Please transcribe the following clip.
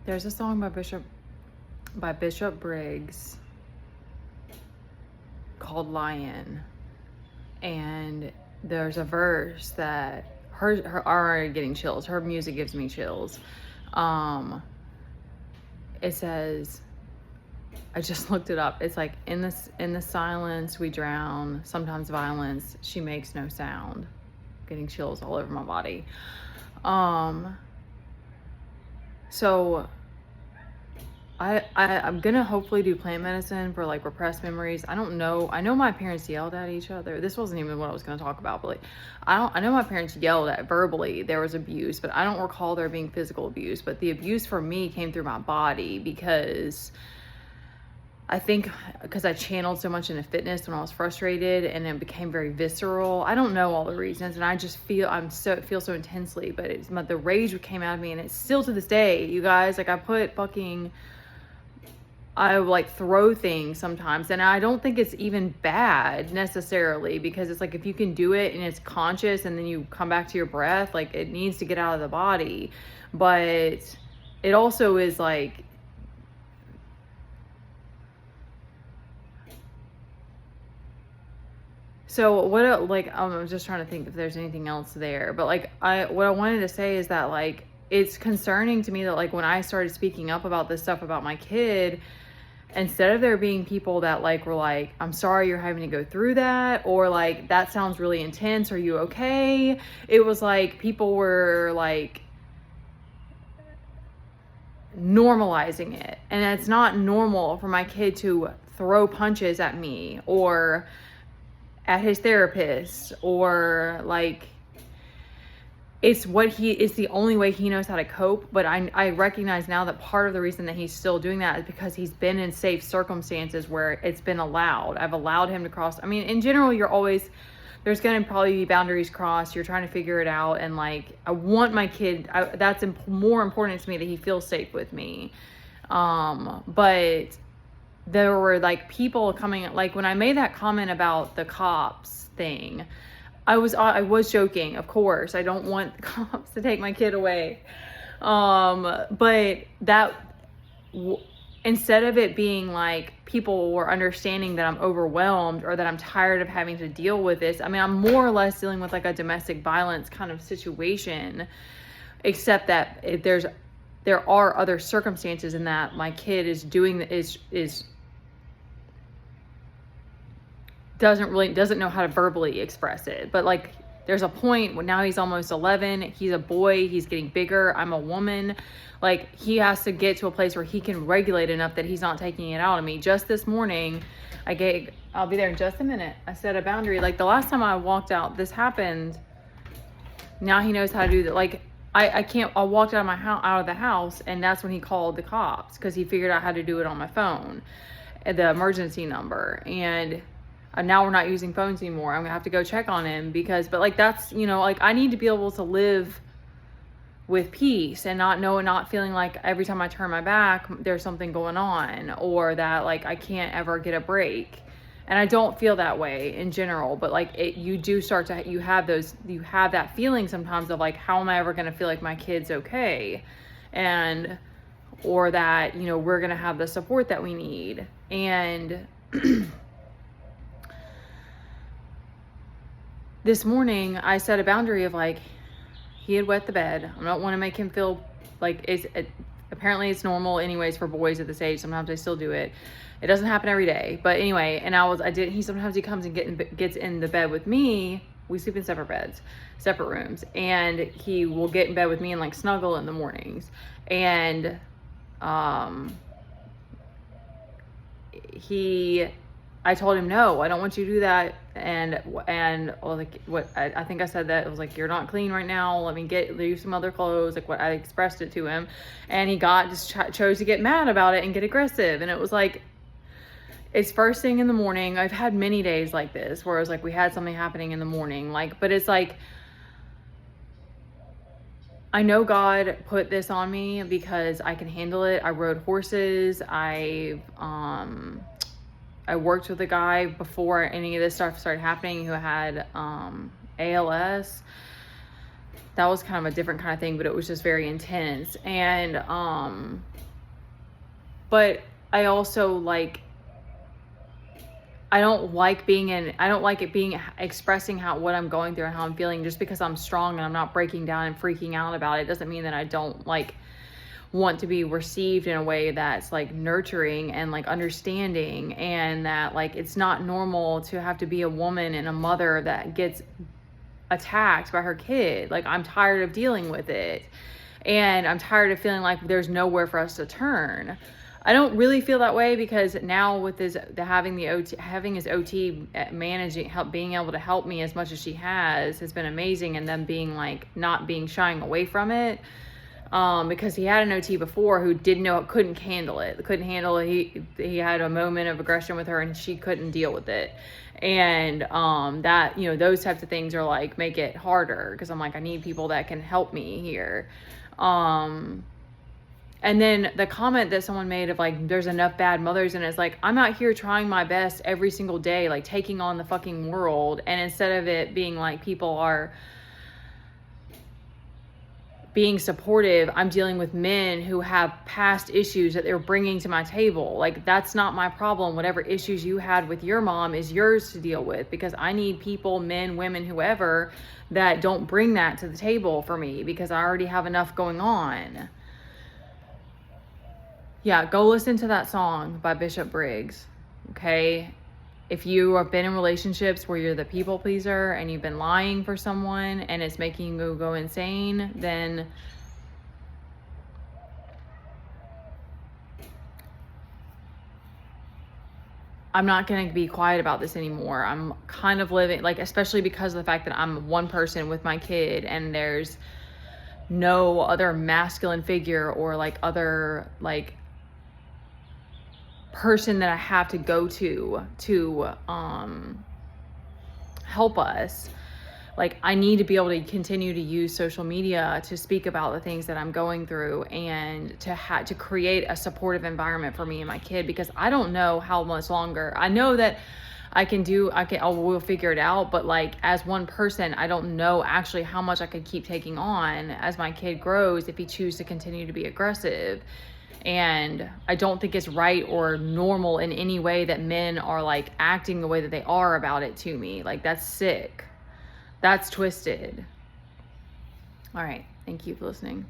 There's a song by Bishop Briggs called Lion, and there's a verse that her already getting chills. Her music gives me chills. It says, I just looked it up. It's like, in the silence we drown, sometimes violence, she makes no sound. Getting chills all over my body. So I'm gonna hopefully do plant medicine for like repressed memories. I don't know. I know my parents yelled at each other. This wasn't even what I was gonna talk about, but like, I know my parents yelled at verbally. There was abuse, but I don't recall there being physical abuse. But the abuse for me came through my body, because I think because I channeled so much into fitness when I was frustrated, and it became very visceral. I don't know all the reasons, and I just feel so intensely, but the rage came out of me, and it's still to this day, you guys. Like, I like throw things sometimes, and I don't think it's even bad necessarily, because it's like, if you can do it and it's conscious and then you come back to your breath, like, it needs to get out of the body. But it also is like, so what, like, I'm just trying to think if there's anything else there, but like, what I wanted to say is that, like, it's concerning to me that, like, when I started speaking up about this stuff about my kid, instead of there being people that like were like, I'm sorry you're having to go through that, or like, that sounds really intense, are you okay? It was like, people were like normalizing it, and it's not normal for my kid to throw punches at me or at his therapist, or like, it's the only way he knows how to cope. But I recognize now that part of the reason that he's still doing that is because he's been in safe circumstances where it's been allowed. I've allowed him to cross. I mean, in general, there's going to probably be boundaries crossed. You're trying to figure it out. And like, I want my kid, that's more important to me, that he feels safe with me. But there were like people coming, like when I made that comment about the cops thing, I was joking, of course. I don't want the cops to take my kid away. But instead of it being like people were understanding that I'm overwhelmed or that I'm tired of having to deal with this, I mean, I'm more or less dealing with like a domestic violence kind of situation, except that there are other circumstances in that my kid doesn't know how to verbally express it. But like, there's a point when now he's almost 11, he's a boy, he's getting bigger, I'm a woman. Like, he has to get to a place where he can regulate enough that he's not taking it out on me. Just this morning, I'll be there in just a minute, I set a boundary. Like, the last time I walked out, this happened. Now he knows how to do that. Like, I walked out of the house, and that's when he called the cops, because he figured out how to do it on my phone, the emergency number. And now we're not using phones anymore. I'm gonna have to go check on him, but like, that's, like, I need to be able to live with peace and not feeling like every time I turn my back, there's something going on, or that like I can't ever get a break. And I don't feel that way in general, but like, you have that feeling sometimes of like, how am I ever gonna feel like my kid's okay? Or that, we're gonna have the support that we need. And this morning I set a boundary of like, he had wet the bed. I don't want to make him feel like apparently it's normal anyways for boys at this age. Sometimes they still do it. It doesn't happen every day, but anyway. And sometimes he comes and gets in the bed with me. We sleep in separate beds, separate rooms, and he will get in bed with me and like snuggle in the mornings. And I told him, no, I don't want you to do that. And like, what I think I said that, it was like, you're not clean right now, let me get you some other clothes, like what I expressed it to him. And he chose to get mad about it and get aggressive. And it was like, it's first thing in the morning. I've had many days like this where it was like, we had something happening in the morning, like, but it's like, I know God put this on me because I can handle it. I rode horses. I worked with a guy before any of this stuff started happening who had ALS. that was kind of a different kind of thing, but it was just very intense. And but I also like, I don't like it being expressing what I'm going through and how I'm feeling. Just because I'm strong and I'm not breaking down and freaking out about it doesn't mean that I don't like want to be received in a way that's like nurturing and like understanding, and that like it's not normal to have to be a woman and a mother that gets attacked by her kid. Like, I'm tired of dealing with it, and I'm tired of feeling like there's nowhere for us to turn. I don't really feel that way, because now with having his OT managing, being able to help me as much as she has been amazing, and them being like not shying away from it. Because he had an OT before who couldn't handle it. He had a moment of aggression with her and she couldn't deal with it. And that, those types of things are like, make it harder, because I'm like, I need people that can help me here. And then the comment that someone made of like, there's enough bad mothers, and it's like, I'm out here trying my best every single day, like taking on the fucking world. And instead of it being like people are being supportive, I'm dealing with men who have past issues that they're bringing to my table. Like, that's not my problem. Whatever issues you had with your mom is yours to deal with, because I need people, men, women, whoever, that don't bring that to the table for me, because I already have enough going on. Yeah, go listen to that song by Bishop Briggs, okay? If you have been in relationships where you're the people pleaser and you've been lying for someone and it's making you go insane, then I'm not going to be quiet about this anymore. I'm kind of living, like, especially because of the fact that I'm one person with my kid and there's no other masculine figure or like other like person that I have to go to help us. Like, I need to be able to continue to use social media to speak about the things that I'm going through, and to create a supportive environment for me and my kid, because I don't know how much longer. I know that we'll figure it out, but like, as one person, I don't know actually how much I could keep taking on as my kid grows if he chooses to continue to be aggressive. And I don't think it's right or normal in any way that men are like acting the way that they are about it to me. Like, that's sick. That's twisted. All right. Thank you for listening.